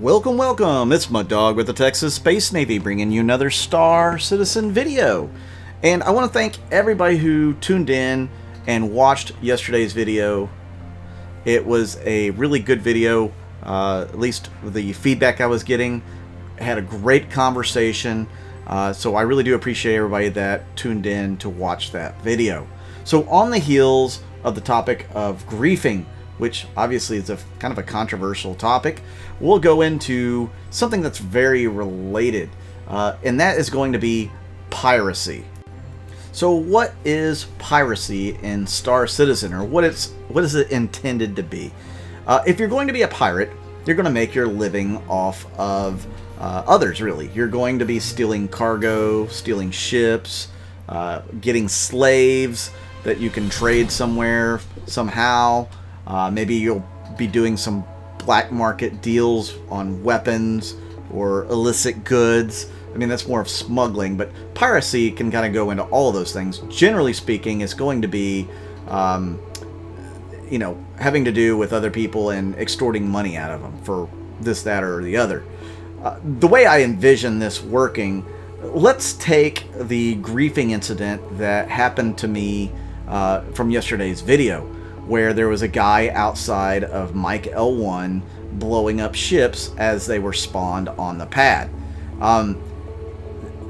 Welcome, welcome! It's Mud Dog with the Texas Space Navy bringing you another Star Citizen video. And I want to thank everybody who tuned in and watched yesterday's video. It was a really good video, at least the feedback I was getting. I had a great conversation, so I really do appreciate everybody that tuned in to watch that video. So on the heels of the topic of griefing, which obviously is a kind of a controversial topic, we'll go into something that's very related, and that is going to be piracy. So what is piracy in Star Citizen, or what is it intended to be? If you're going to be a pirate, you're going to make your living off of others, really. You're going to be stealing cargo, stealing ships, getting slaves that you can trade somewhere, somehow. Maybe you'll be doing some black market deals on weapons or illicit goods. I mean, that's more of smuggling, but piracy can kind of go into all of those things. Generally speaking, it's going to be, having to do with other people and extorting money out of them for this, that, or the other. The way I envision this working, let's take the griefing incident that happened to me from yesterday's video, where there was a guy outside of Mike L1 blowing up ships as they were spawned on the pad.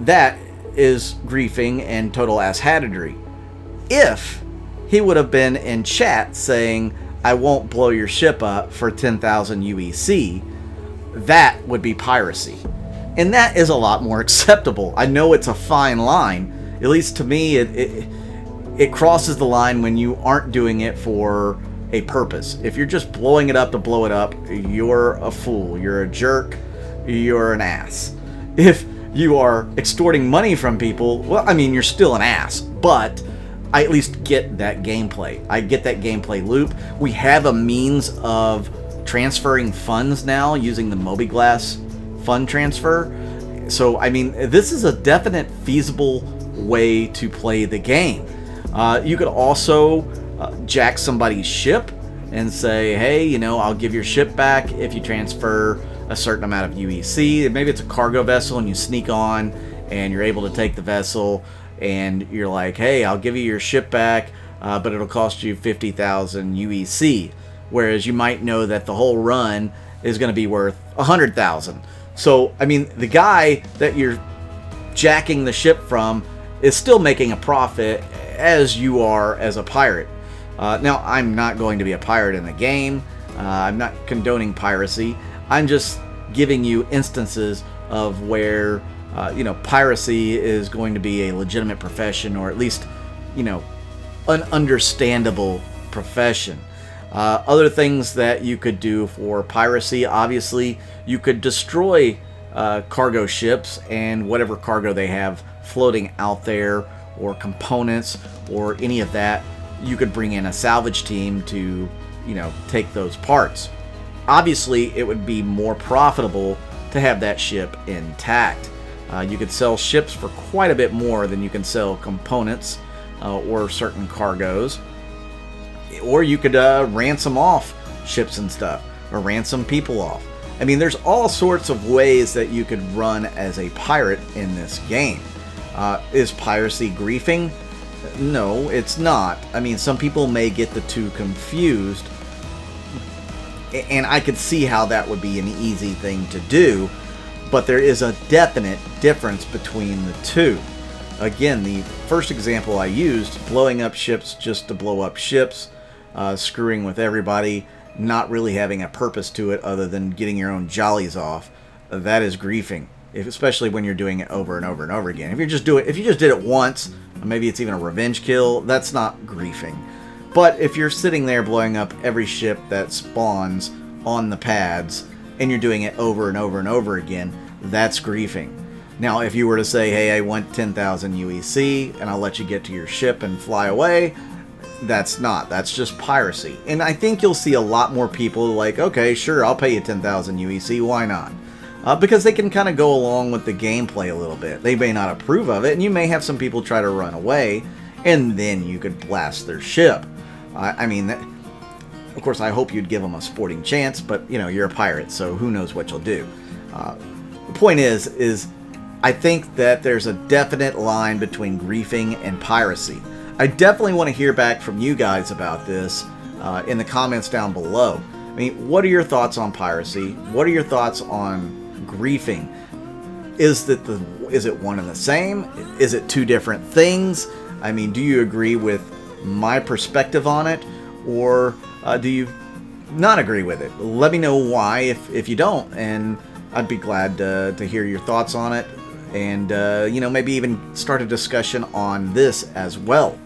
That is griefing and total asshattery. If he would have been in chat saying, "I won't blow your ship up for 10,000 UEC," that would be piracy. And that is a lot more acceptable. I know it's a fine line. At least to me, it crosses the line when you aren't doing it for a purpose. If you're just blowing it up to blow it up, you're a fool. You're a jerk. You're an ass. If you are extorting money from people, well, I mean, you're still an ass, but I at least get that gameplay. I get that gameplay loop. We have a means of transferring funds now using the MobiGlass fund transfer. So, I mean, this is a definite feasible way to play the game. You could also jack somebody's ship and say, hey, I'll give your ship back if you transfer a certain amount of UEC. Maybe it's a cargo vessel and you sneak on and you're able to take the vessel and you're like, hey, I'll give you your ship back, but it'll cost you 50,000 UEC. Whereas you might know that the whole run is going to be worth 100,000. So, I mean, the guy that you're jacking the ship from is still making a profit as you are as a pirate. Now, I'm not going to be a pirate in the game. I'm not condoning piracy. I'm just giving you instances of where, piracy is going to be a legitimate profession, or at least, an understandable profession. Other things that you could do for piracy, obviously, you could destroy cargo ships and whatever cargo they have floating out there, or components, or any of that. You could bring in a salvage team to, take those parts. Obviously, it would be more profitable to have that ship intact. You could sell ships for quite a bit more than you can sell components or certain cargoes. Or you could ransom off ships and stuff, or ransom people off. I mean, there's all sorts of ways that you could run as a pirate in this game. Is piracy griefing? No, it's not. I mean, some people may get the two confused, and I could see how that would be an easy thing to do, but there is a definite difference between the two. Again, the first example I used, blowing up ships just to blow up ships, screwing with everybody, not really having a purpose to it other than getting your own jollies off, that is griefing. Especially when you're doing it over and over and over again. If you just did it once, or maybe it's even a revenge kill, that's not griefing. But if you're sitting there blowing up every ship that spawns on the pads, and you're doing it over and over and over again, that's griefing. Now, if you were to say, hey, I want 10,000 UEC, and I'll let you get to your ship and fly away, that's not. That's just piracy. And I think you'll see a lot more people like, okay, sure, I'll pay you 10,000 UEC, why not? Because they can kind of go along with the gameplay a little bit. They may not approve of it, and you may have some people try to run away, and then you could blast their ship. I mean, Of course, I hope you'd give them a sporting chance, but, you know, you're a pirate, so who knows what you'll do. The point is I think that there's a definite line between griefing and piracy. I definitely want to hear back from you guys about this in the comments down below. I mean, what are your thoughts on piracy? What are your thoughts on griefing? Is it one and the same? Is it two different things? I mean, do you agree with my perspective on it, or do you not agree with it? Let me know why if you don't, and I'd be glad to hear your thoughts on it, and you know, maybe even start a discussion on this as well.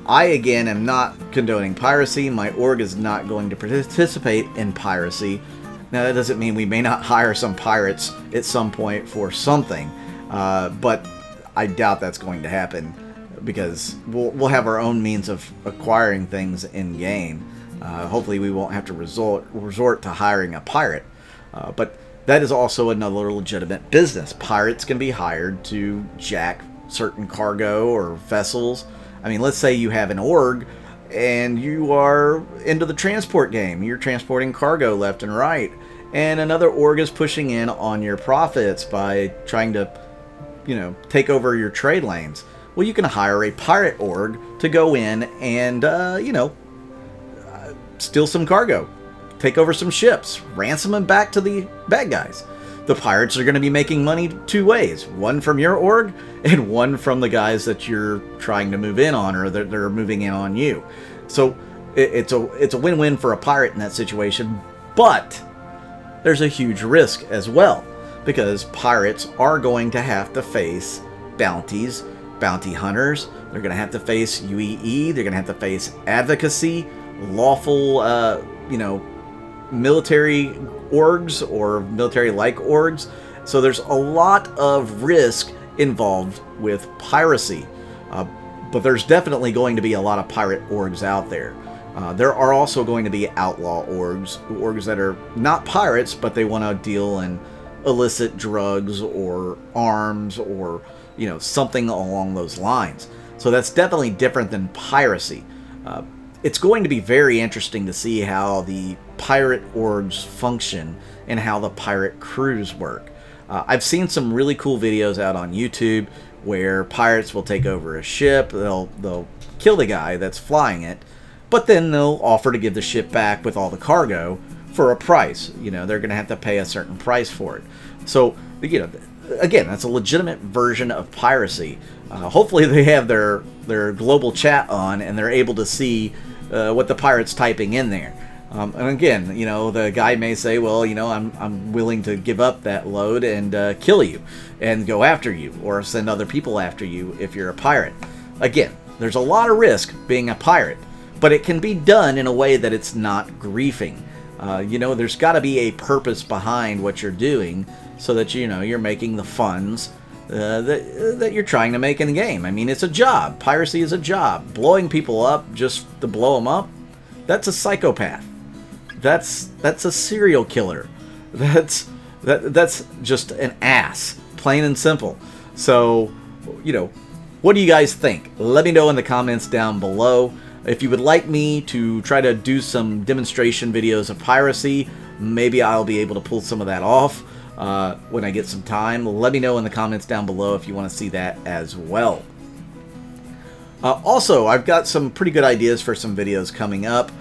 I again am not condoning piracy. My org is not going to participate in piracy. Now, that doesn't mean we may not hire some pirates at some point for something, but I doubt that's going to happen, because we'll have our own means of acquiring things in game. Hopefully we won't have to resort to hiring a pirate, but that is also another legitimate business. Pirates can be hired to jack certain cargo or vessels. I mean, let's say you have an org and you are into the transport game. You're transporting cargo left and right, and another org is pushing in on your profits by trying to, you know, take over your trade lanes. Well, you can hire a pirate org to go in and, you know, steal some cargo, take over some ships, ransom them back to the bad guys. The pirates are going to be making money two ways: one from your org and one from the guys that you're trying to move in on, or that they're moving in on you. So it's a win-win for a pirate in that situation, but there's a huge risk as well, because pirates are going to have to face bounties, bounty hunters. They're going to have to face UEE. They're going to have to face advocacy, lawful, you know, military orgs or military-like orgs. So there's a lot of risk involved with piracy, but there's definitely going to be a lot of pirate orgs out there. There are also going to be outlaw orgs that are not pirates, but they want to deal in illicit drugs or arms, or, you know, something along those lines. So that's definitely different than piracy. It's going to be very interesting to see how the pirate orgs function and how the pirate crews work. I've seen some really cool videos out on YouTube where pirates will take over a ship. They'll kill the guy that's flying it, but then they'll offer to give the ship back with all the cargo for a price. You know, they're going to have to pay a certain price for it. So, you know, again, that's a legitimate version of piracy. Hopefully they have their global chat on and they're able to see what the pirate's typing in there. And again, you know, the guy may say, well, you know, I'm willing to give up that load and kill you and go after you, or send other people after you if you're a pirate. Again, there's a lot of risk being a pirate, but it can be done in a way that it's not griefing. You know, there's got to be a purpose behind what you're doing, so that, you know, you're making the funds that you're trying to make in the game. I mean, it's a job. Piracy is a job. Blowing people up just to blow them up, that's a psychopath. That's a serial killer. That's just an ass, plain and simple. So, you know, what do you guys think? Let me know in the comments down below. If you would like me to try to do some demonstration videos of piracy, maybe I'll be able to pull some of that off when I get some time. Let me know in the comments down below if you want to see that as well. Also, I've got some pretty good ideas for some videos coming up.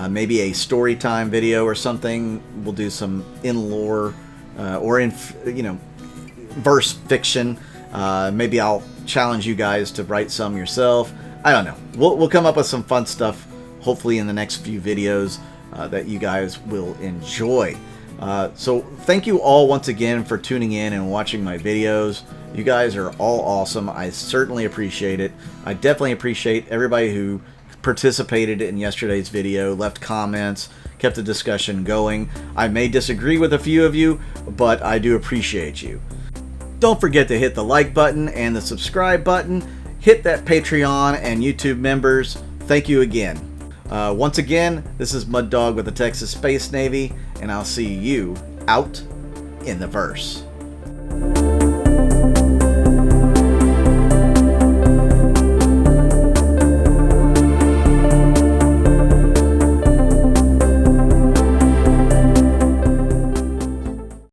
Maybe a story time video or something. We'll do some in-lore or in, you know, verse fiction. Maybe I'll challenge you guys to write some yourself. I don't know. We'll come up with some fun stuff, hopefully in the next few videos that you guys will enjoy. So thank you all once again for tuning in and watching my videos. You guys are all awesome. I certainly appreciate it. I definitely appreciate everybody who participated in yesterday's video, left comments, kept the discussion going. I may disagree with a few of you, but I do appreciate you. Don't forget to hit the like button and the subscribe button. Hit that Patreon and YouTube members. Thank you again. Once again, this is Mud Dog with the Texas Space Navy, and I'll see you out in the verse.